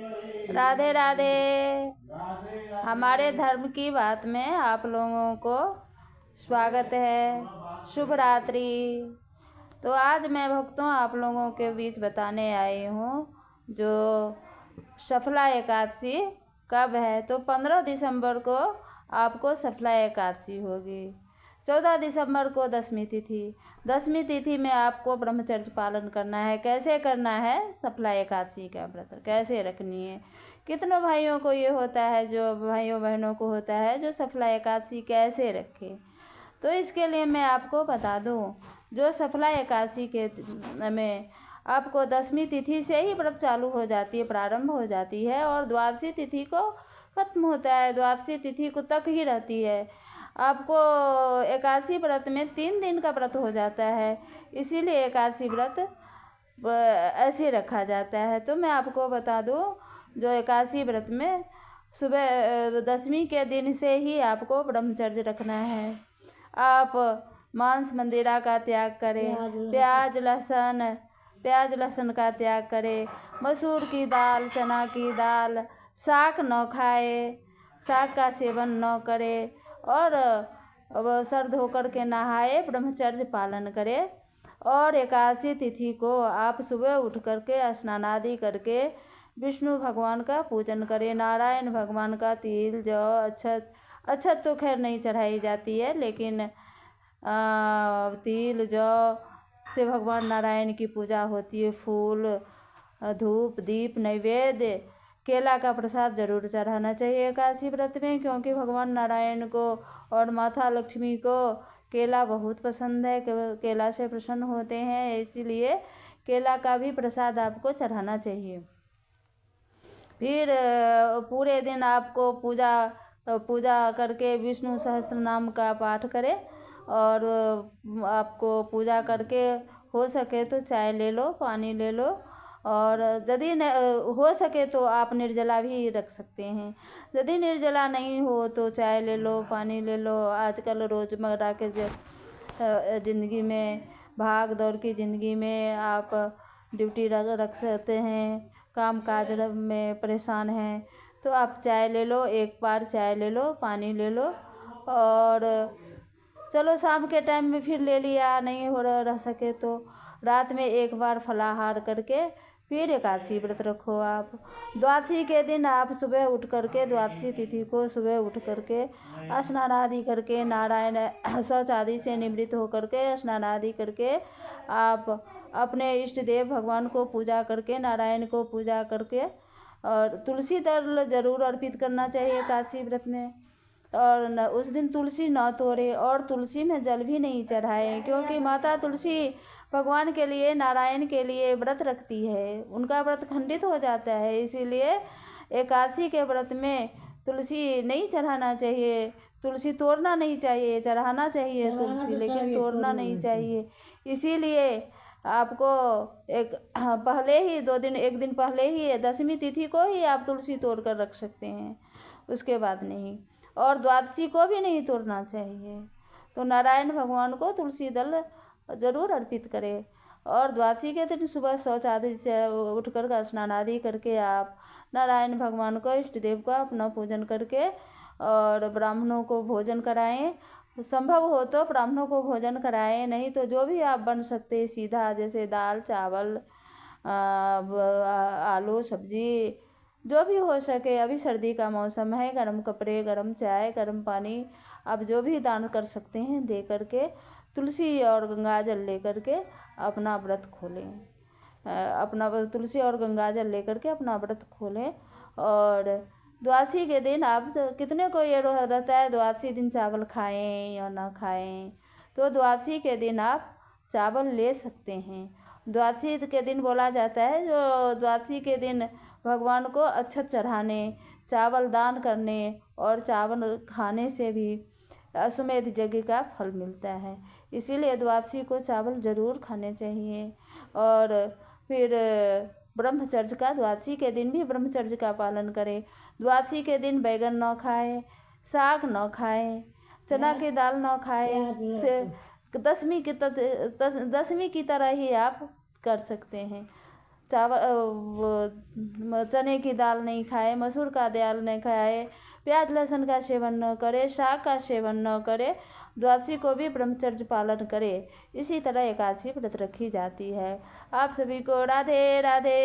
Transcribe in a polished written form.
राधे राधे। हमारे धर्म की बात में आप लोगों को स्वागत है। शुभ रात्रि। तो आज मैं भक्तों आप लोगों के बीच बताने आई हूँ जो सफला एकादशी कब है। तो 15 दिसंबर को आपको सफला एकादशी होगी। 14 दिसंबर को दशमी तिथि में आपको ब्रह्मचर्य पालन करना है। कैसे करना है? सफला एकादशी का व्रत कैसे रखनी है। कितनों भाइयों को ये होता है, जो भाइयों बहनों को होता है, जो सफला एकादशी कैसे रखे। तो इसके लिए मैं आपको बता दूं, जो सफला एकादशी के में आपको दशमी तिथि से ही व्रत चालू हो जाती है, प्रारंभ हो जाती है और द्वादशी तिथि को खत्म होता है। द्वादशी तिथि को तक ही रहती है। आपको एकादशी व्रत में 3 दिन का व्रत हो जाता है, इसीलिए एकादशी व्रत ऐसे रखा जाता है। तो मैं आपको बता दूं, जो एकादशी व्रत में सुबह दशमी के दिन से ही आपको ब्रह्मचर्य रखना है। आप मांस मंदिरा का त्याग करें, प्याज लहसुन का त्याग करें, मसूर की दाल, चना की दाल, शाक न खाए, शाक का सेवन न करे और सर धोकर के नहाए, ब्रह्मचर्य पालन करें। और एकादशी तिथि को आप सुबह उठ करके स्नान आदि करके विष्णु भगवान का पूजन करें। नारायण भगवान का तिल जौ अक्षत तो खैर नहीं चढ़ाई जाती है, लेकिन तिल जौ से भगवान नारायण की पूजा होती है। फूल धूप दीप नैवेद्य केला का प्रसाद जरूर चढ़ाना चाहिए एकादशी व्रत में, क्योंकि भगवान नारायण को और माता लक्ष्मी को केला बहुत पसंद है। केला से प्रसन्न होते हैं, इसीलिए केला का भी प्रसाद आपको चढ़ाना चाहिए। फिर पूरे दिन आपको पूजा करके विष्णु सहस्त्र नाम का पाठ करें और आपको पूजा करके हो सके तो चाय ले लो, पानी ले लो, और यदि हो सके तो आप निर्जला भी रख सकते हैं। यदि निर्जला नहीं हो तो चाय ले लो, पानी ले लो। आजकल रोज़मर्रा के ज़िंदगी में, भाग दौड़ की ज़िंदगी में आप ड्यूटी रख सकते हैं, काम काज में परेशान हैं, तो आप चाय ले लो, एक बार चाय ले लो, पानी ले लो, और चलो शाम के टाइम में फिर ले लिया, नहीं हो रह सके तो रात में एक बार फलाहार करके फिर एकादशी व्रत रखो। आप द्वादशी के दिन आप सुबह उठ करके, द्वादशी तिथि को सुबह उठ करके स्नान आदि करके, नारायण शौच आदि से निवृत्त होकर के स्नान आदि करके आप अपने इष्ट देव भगवान को पूजा करके, नारायण को पूजा करके, और तुलसी दल जरूर अर्पित करना चाहिए एकादशी व्रत में। और उस दिन तुलसी न तोड़े और तुलसी में जल भी नहीं चढ़ाए, क्योंकि माता तुलसी भगवान के लिए, नारायण के लिए व्रत रखती है, उनका व्रत खंडित हो जाता है। इसीलिए एकादशी के व्रत में तुलसी नहीं चढ़ाना चाहिए, तुलसी तोड़ना नहीं चाहिए, चढ़ाना चाहिए तुलसी, लेकिन तोड़ना नहीं चाहिए। इसीलिए आपको एक दिन पहले ही दशमी तिथि को ही आप तुलसी तोड़ कर रख सकते हैं, उसके बाद नहीं। और द्वादशी को भी नहीं तोड़ना चाहिए। तो नारायण भगवान को तुलसी दल जरूर अर्पित करें। और द्वादशी के दिन सुबह शौच आदि से उठ कर स्नान आदि करके आप नारायण भगवान को, इष्ट देव का अपना पूजन करके और ब्राह्मणों को भोजन कराएं। संभव हो तो ब्राह्मणों को भोजन कराएं, नहीं तो जो भी आप बन सकते सीधा, जैसे दाल चावल आलू सब्जी, जो भी हो सके। अभी सर्दी का मौसम है, गर्म कपड़े, गर्म चाय, गर्म पानी, आप जो भी दान कर सकते हैं दे करके तुलसी और गंगा जल ले करके अपना व्रत खोलें। तुलसी और गंगा जल ले करके अपना व्रत खोलें। और द्वादशी के दिन आप कितने को ये रहता है द्वादशी दिन चावल खाएं या ना खाएं, तो द्वादशी के दिन आप चावल ले सकते हैं। द्वादशी के दिन बोला जाता है, जो द्वादशी के दिन भगवान को अक्षत चढ़ाने, चावल दान करने और चावल खाने से भी अश्वमेध यज्ञ का फल मिलता है। इसीलिए द्वादशी को चावल जरूर खाने चाहिए। और फिर ब्रह्मचर्य का, द्वादशी के दिन भी ब्रह्मचर्य का पालन करें। द्वादशी के दिन बैगन न खाएं, साग न खाएं, चना की दाल न खाएं। दशमी की तरह ही आप कर सकते हैं। चने की दाल नहीं खाए, मसूर का दाल नहीं खाए, प्याज लहसुन का सेवन न करे, साग का सेवन न करे, द्वादशी को भी ब्रह्मचर्य पालन करे। इसी तरह एकादशी व्रत रखी जाती है। आप सभी को राधे राधे।